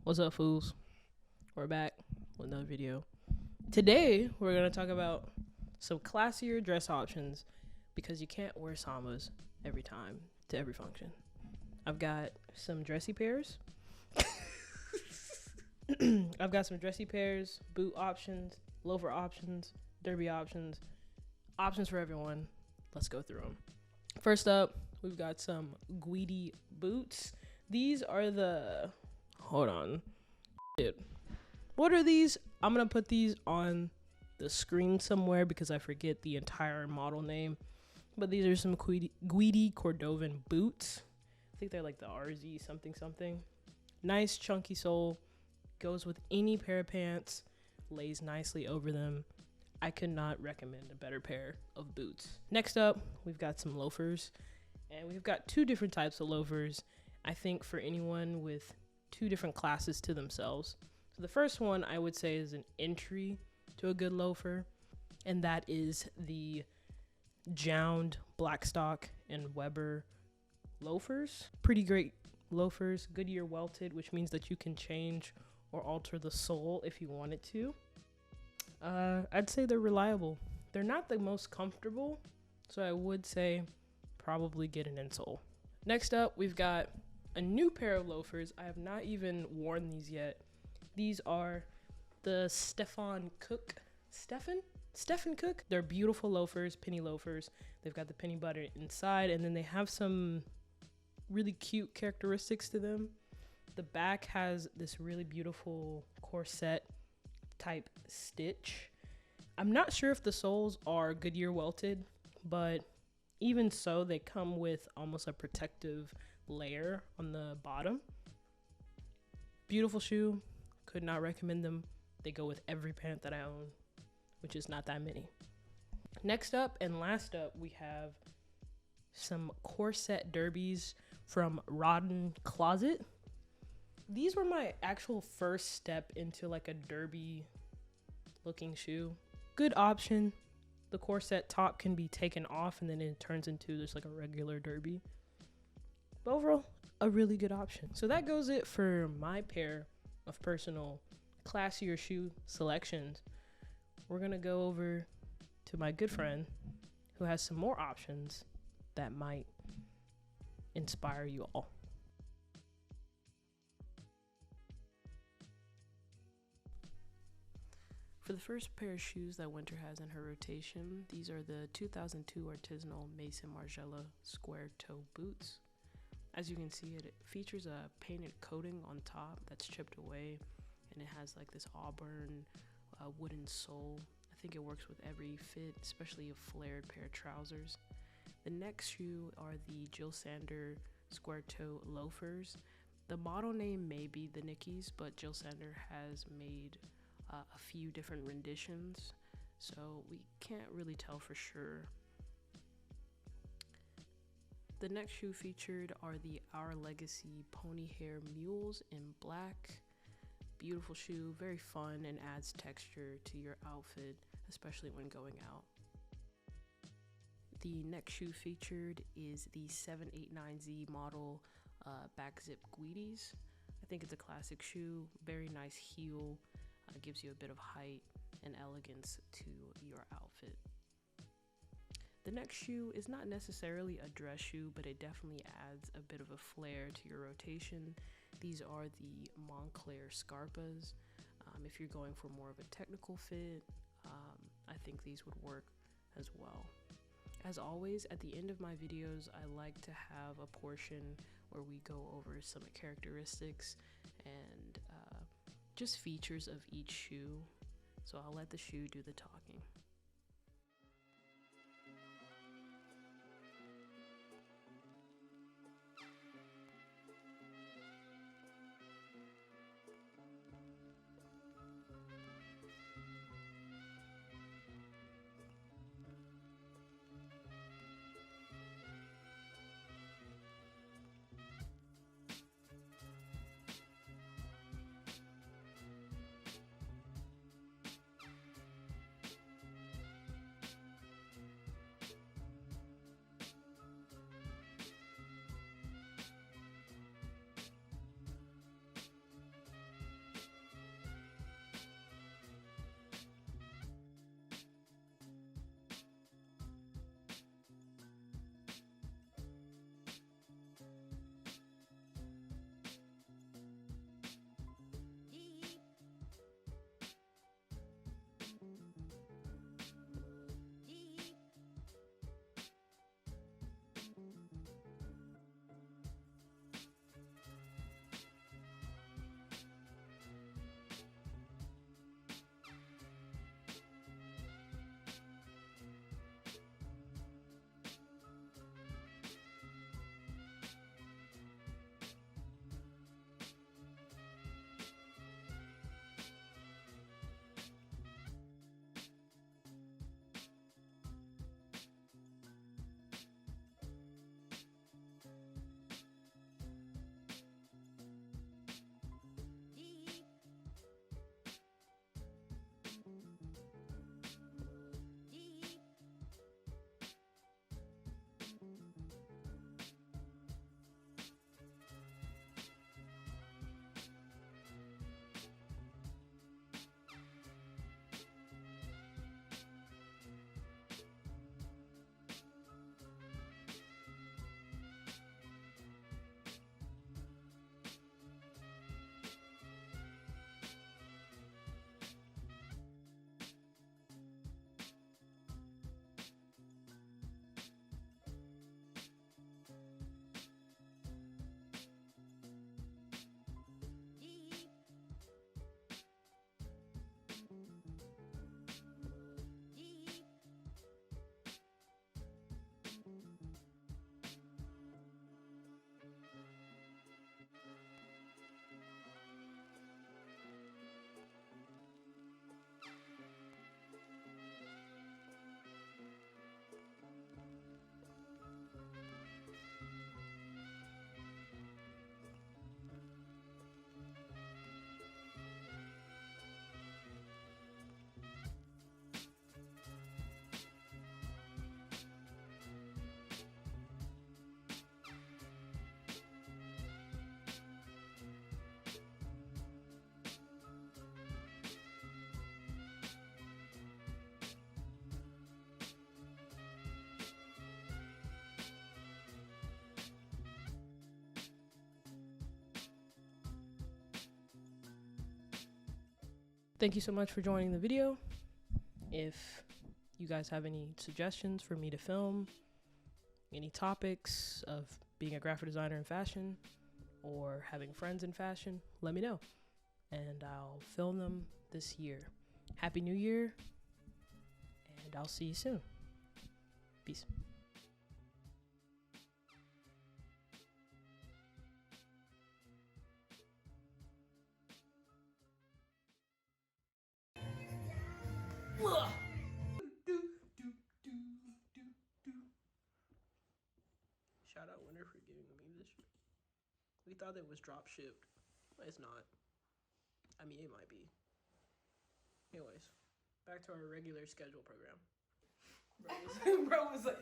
What's up, fools? We're back with another video. Today, we're going to talk about some classier dress options because you can't wear Sambas every time to every function. I've got some dressy pairs. I've got some dressy pairs, boot options, loafer options, derby options for everyone. Let's go through them. First up, we've got some Guidi boots. These are the... Hold on. What are these? I'm going to put these on the screen somewhere because I forget the entire model name. But these are some Guidi Cordovan boots. I think they're like the RZ something. Nice chunky sole. Goes with any pair of pants. Lays nicely over them. I could not recommend a better pair of boots. Next up, we've got some loafers. And we've got two different types of loafers. I think for anyone with two different classes to themselves. So the first one I would say is an entry to a good loafer, and that is the Jound Blackstock and Weber loafers. Pretty great loafers, Goodyear welted, which means that you can change or alter the sole if you wanted to. I'd say they're reliable. They're not the most comfortable, so I would say probably get an insole. Next up, we've got a new pair of loafers. I have not even worn these yet. These are the Stefan Cook. They're beautiful loafers, penny loafers. They've got the penny butter inside, and then they have some really cute characteristics to them. The back has this really beautiful corset type stitch. I'm not sure if the soles are Goodyear welted, but even so, they come with almost a protective layer on the bottom. Beautiful shoe. Could not recommend them. They go with every pant that I own, which is not that many. Next up and last up, we have some corset derbies from Rodden Closet. These were my actual first step into like a derby looking shoe. Good option. The corset top can be taken off and then it turns into just like a regular derby. But overall, a really good option. So that goes it for my pair of personal classier shoe selections. We're gonna go over to my good friend who has some more options that might inspire you all. For the first pair of shoes that Winter has in her rotation, these are the 2002 artisanal Maison Margiela square toe boots. As you can see, it features a painted coating on top that's chipped away, and it has like this auburn wooden sole. I think it works with every fit, especially a flared pair of trousers. The next shoe are the Jill Sander square toe loafers. The model name may be the Nickies, but Jill Sander has made a few different renditions, so we can't really tell for sure. The next shoe featured are the Our Legacy pony hair mules in black. Beautiful shoe, very fun, and adds texture to your outfit, especially when going out. The next shoe featured is the 789Z model back zip Guidis. I think it's a classic shoe, very nice heel, gives you a bit of height and elegance to your outfit. The next shoe is not necessarily a dress shoe, but it definitely adds a bit of a flair to your rotation. These are the Moncler Scarpas. If you're going for more of a technical fit, I think these would work as well. As always, at the end of my videos, I like to have a portion where we go over some characteristics and just features of each shoe. So I'll let the shoe do the talking. Thank you so much for joining the video. If you guys have any suggestions for me to film, any topics of being a graphic designer in fashion or having friends in fashion, let me know and I'll film them this year. Happy New Year, and I'll see you soon. Peace. Shout out Winter for giving me this shit. We thought it was drop shipped, but it's not. I mean, it might be. Anyways, back to our regular schedule program. Bro was like